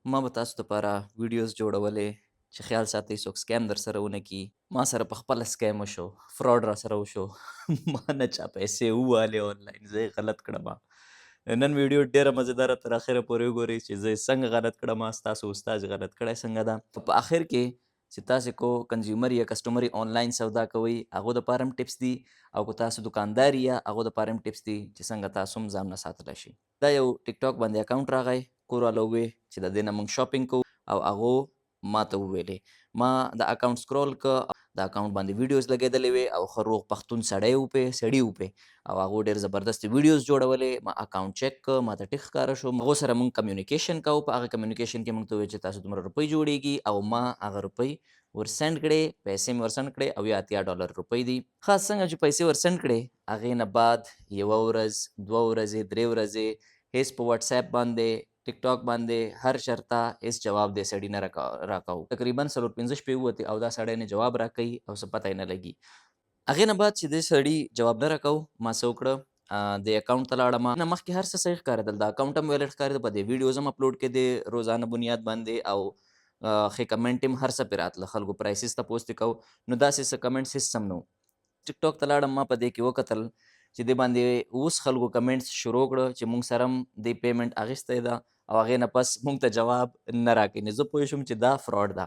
ما به تاسو دپاره ویډیوز جوړولې چې خیال ساتئ څوک سکیم در سره ونه کي. ما سره په خپله سکیم وشو، فراډ را سره وشو. ما نه چا پیسې ووالې آنلاین، زه یې غلط کړمه. نن ویډیو ډېره مزېداره تر اخره پورې وګورئ چې زه یې څنګه غلط کړمه، ستاسو استاد یې غلط کړی څنګه ده. په آخر کې چې تاسې کو کنزیومر یا کسټمر آنلاین سودا کوئ، هغو دپاره هم ټپس دي، او که تاسو دکاندار یا هغو دپاره هم ټپس دي چې څنګه تاسو هم ځانونه ساتلی شئ. دا یو ټیک ټاک باندې اکاونټ راغی، کور والا ووې چې د دې نه موږ شاپینګ کوو، او هغو ما ته وویلې. ما د اکاونټ سکرول که، د اکاونټ باندې ویډیوز لګېدلې وې، او ښه روغ پښتون سړی و پې، سړي و پې، او هغو ډېر زبردستې ویډیوز جوړولې. ما اکاونټ چک که، ما ته ټیک ښکاره شو. هغو سره موږ کمیونیکیشن کوو، په هغه کمیونیکیشن کې موږ ته وویل چې تاسو دومره روپۍ جوړېږي، او ما هغه روپۍ ورسینډ کړې، پیسې مې ورسینډ کړې، او یا $80 روپۍ دي. ښه څنګه چې پیسې ورسینډ کړې، هغې نه بعد یوه ورځ، 2 ورځې، 3 ورځې هېڅ په وټساپ باندې، ټیک ټاک باندې، هر چرته هېڅ جواب دې سړي نه راکاو. تقریبا 4-5 شپې ووتې او دا سړی نه جواب راکوي او څه پته یې نه لګي. هغې نه بعد چې دې سړي جواب نه راکاو، ما څه وکړه، د اکاونټ ته لاړم. نه مخکې هر څه صحیح ښکارېدل، د اکاونټ هم ویلډ ښکارېده، په دې ویډیوز هم اپلوډ کېدې روزانه بنیاد باندې، او ښې کمنټ هم هر څه پرې راتله. خلکو پرایسز تپوس ترې کو، نو داسې څه کمنټس هېڅ هم نه و. ټیک ټاک ته لاړم، ما په دې کې وکتل چې دې باندې اوس خلکو کمنټس شروع کړه چې موږ سره هم دې پیمنټ اخیستی ده، او هغې نه پس موږ ته جواب نه راکوي. نو زه پوه شوم چې دا فراډ ده.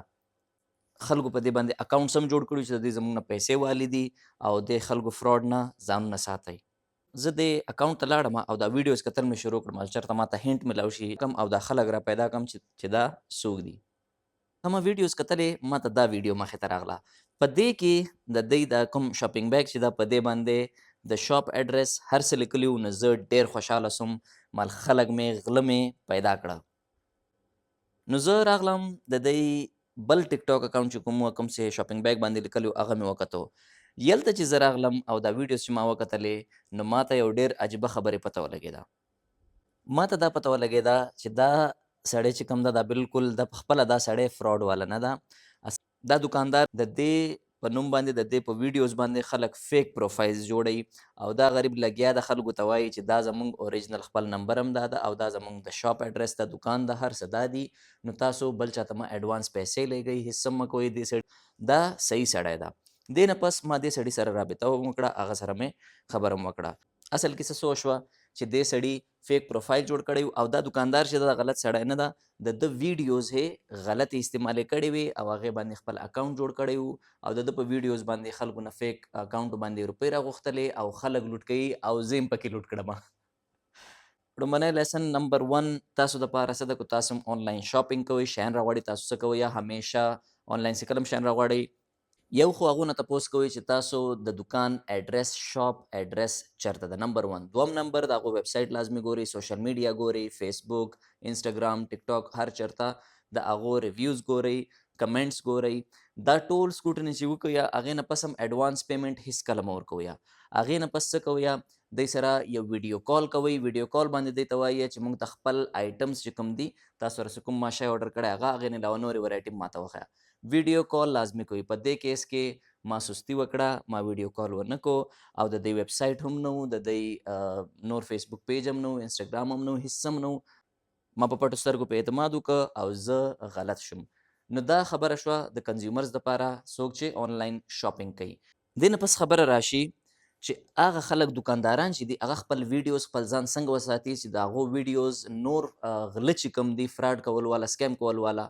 خلکو په دې باندې اکاونټس هم جوړ کړي چې د دې زموږ نه پیسې والي دي، او دې خلکو فراډ نه ځانونه ساتئ. زه دې اکاونټ ته لاړم او دا ویډیوز کتل مې شروع کړم، چېرته ماته هینټ میلاو شي کم، او دا خلک را پیدا کړم چې دا څوک دي. ما ویډیوز کتلې، ما ته دا ویډیو مخې ته راغله. په دې کې د دوی د کوم شاپینګ بیګ چې دا، په دې باندې د شاپ اډرس هر څه لیکلي وو. نو زه ډېر خوشحاله سوم، مال خلک مې غله مې پیدا کړه. نو زه راغلم، د دوی بل ټیک ټاک اکاونټ چې کوم چې شاپینګ بیګ باندې لیکلی وو، هغه مې وکتو. یلته چې زه راغلم او دا ویډیوز چې ما وکتلې، نو ما ته یو ډېر عجیبه خبرې پته ولګېده. ما ته دا پته ولګېده چې دا سړی چې کوم ده، دا بالکل د پخپله دا سړی فراډ والا نه ده. دا دکاندار د دې په نوم باندې، د دې په ویډیوز باندې خلک فیک پروفایلز جوړوي، او دا غریب لګیا د خلکو ته وایي چې دا زموږ اوریجنل خپل نمبر هم دا ده، او دا زموږ د شاپ اډرس، د دکان د هر څه دا دي. نو تاسو بل چاته مه اډوانس پیسې لګئ، هېڅ هم مه کوئ. دې سړي دا صحیح سړی ده. دې نه پس ما دې سړي سره رابطه وکړه، هغه سره مې خبره هم وکړه. اصل کې څه شوه چې دې سړي فیک پروفایل جوړ کړی و، او دا دکاندار چې دا غلط سړی نه ده، د ده ویډیوز یې غلطې استعمالې کړې وې، او هغې باندې خپل اکاونټ جوړ کړی و، او د ده په ویډیوز باندې خلکو نه فیک اکاونټ باندې روپۍ راغوښتلې، او خلک لوټ کوي، او زه هم پکې لوټ کړمه. لومړنی لیسن نمبر 1 تاسو دپاره څه ده، که تاسو هم آنلاین شاپینګ کوئ، شیان راغواړئ، تاسو څه کوئ، یا همیشه آنلاین چې کله هم شیان راغواړئ، یو خو هغو نه تپوس کوئ چې تاسو د دکان اډرس، شاپ اډرس چېرته ده، نمبر 1. دوم نمبر د هغو ویب سایټ لازمي ګورئ، سوشل میډیا ګورئ، فیسبوک، انسټاګرام، ټیک ټاک، هر چېرته د هغو ریویوز ګورئ، کمنټس ګورئ. دا ټول سکوټني چې وکړئ، هغې نه پس هم اډوانس پیمنټ هېڅ کله مه ورکوئ. هغې نه پس څه کوئ، دوی سره یو ویډیو کال کوئ. ویډیو کال باندې دوی ته وایي چې موږ ته خپل آیټمز چې کوم دي، تاسو سره کوم ما شی اورډر کړی هغه، هغې نه علاوه نورې ورایټي ما ته وښیه. ویډیو کال لازمي کوئ. په دې کیس کې ما سستی وکړه، ما ویډیو کال ونه کو، او د دوی ویب سایټ هم نه و، د دوی نور فیسبوک پیج هم نه و، انسټاګرام هم نه و، هېڅ هم نه و. ما په پټو سترګو په اعتماد وکړه، او زه غلط شوم. نو دا خبره شوه د کنزیومرز دپاره، څوک چې آنلاین شاپینګ کوي. دې نه پس خبره راشي چې هغه خلک دکانداران چې دي، هغه خپل ویډیوز خپل ځان څنګه وساتي چې د هغو ویډیوز نور غله چې کوم دي، فراډ کول والا، سکیم کول والا،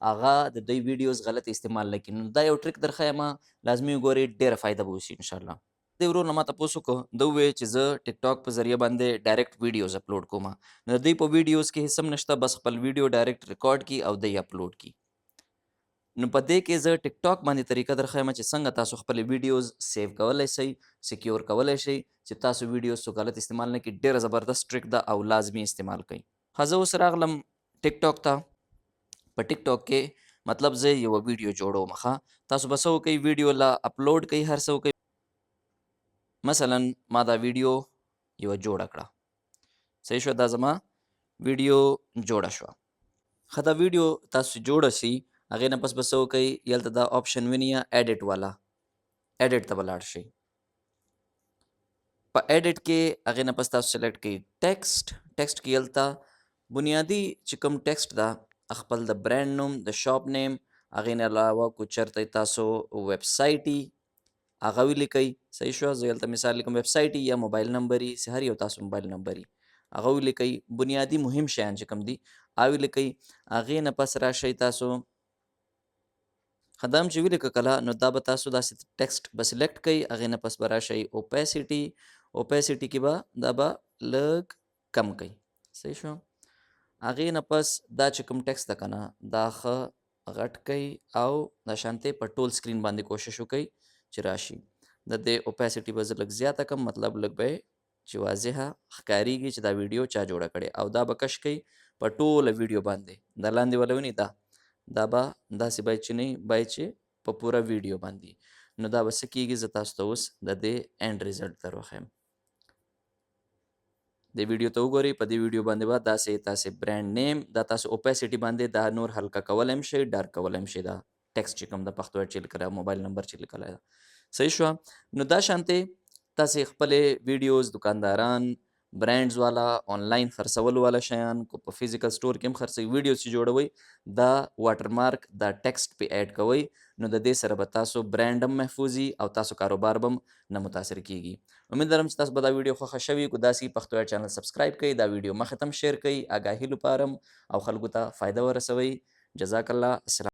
هغه د دوی ویډیوز غلط استعمال نه کړي. نو دا یو ټریک در ښیم، لازمي وګورئ، ډېره فایده به وشي انشاءالله. دې ورور نه ما تپوس وکړو، ده وویل چې زه ټیک ټاک په ذریعه باندې ډایرکټ ویډیوز اپلوډ کوم. نو د دوی په ویډیوز کې هېڅ هم نشته، بس خپل ویډیو ډایرکټ ریکارډ کړي او دی اپلوډ کړي. نو په دې کې زه ټیک ټاک باندې طریقه در ښیم چې څنګه تاسو خپل ویډیوز سیو کولی شئ، سیکیور کولی شئ، چې تاسو ویډیوز څوک غلط استعمال نه کړي. ډېره زبردست ټریک ده او لازمي استعمال کړئ. ښه زه اوس راغلم ټیک ټاک ته. په ټیک ټاک کې مطلب زه یوه ویډیو جوړوم. ښه تاسو به څه وکئ، ویډیو لا اپلوډ کوئ، هر څه وکئ. مثلا ما دا ویډیو یوه جوړه کړه، صحیح شوه، دا زما ویډیو جوړه شوه. ښه دا ویډیو تاسو چې جوړه شي، هغې نه پس به څه وکئ، هلته دا آپشن ویني ایډیټ والا، ایډیټ ته به لاړ شئ. په ایډیټ کې هغې نه پس تاسو سلیکټ کړئ ټیکسټ. ټیکسټ کې هلته بنیادي چې کوم ټیکسټ ده، خپل د برانډ نوم، د شاپ نیم، هغې نه علاوه که چېرته تاسو ویب سایټ وي هغه ولیکئ. صحیح شوه. زه دلته مثال لیکم ویب سایټ یا موبایل نمبر یي، هر یو تاسو موبایل نمبر یي هغه ولیکئ. بنیادي مهم شیان چې کوم دي هغه ولیکئ. هغې نه پس راشئ تاسو دا هم چې ولیکه کله نو دا به تاسو داسې ټیکسټ به سلیکټ کئ. هغې نه پس به راشئ اوپیسټي. اوپیسټي کې به دا به لږ کم کئ. صحیح شو. هغې نه پس دا چې کوم ټیکسټ ده که نه دا ښه غټ کئ او دا شانتې په ټول سکرین باندې کوشش وکئ چې راشي. د دې اوپیسټي به زه لږ زیاته کړم، مطلب لږ به یې چې واضحه ښکارېږي چې دا ویډیو چا جوړه کړې. او دا به کش کئ په ټوله ویډیو باندې. دا لاندې وله وینئ دا به داسې باید چې نه باید چې په پوره ویډیو باندې. نو دا به څه کېږي زه تاسو ته اوس د دې اینډ ریزلټ در وښیم. د ویډیو ته وګورئ. په دې ویډیو باندې به تاسې برانډ نیم دا تاسو اوپیسټي باندې دا نور هلکه کولی هم شئ، ډارک کولی هم شئ. دا ټیکسټ چې کوم د پښتو چې لیکلی موبایل نمبر چې لیکلی ده. صحیح شوه. نو دا شانتې تاسې خپلې ویډیوز دکانداران، برانډز والا، آنلاین خرڅولو والا شیان کو په فزیکل سټور کې هم خرڅوي، ویډیوز چې جوړوئ دا واټر مارک دا ټیکسټ پې ایډ کوئ. نو د دې سره به تاسو برانډ هم محفوظ وي او تاسو کاروبار به هم نه متاثر کیږي. امید لرم چې تاسو به دا ویډیو خوښه شوې کو داسې پښتو ایډ چینل سبسکرایب کړئ، دا ویډیو مخې ته هم شیر کړئ، آګاهي لپاره او خلکو ته فایده ورسوئ. جزاک الله. السلام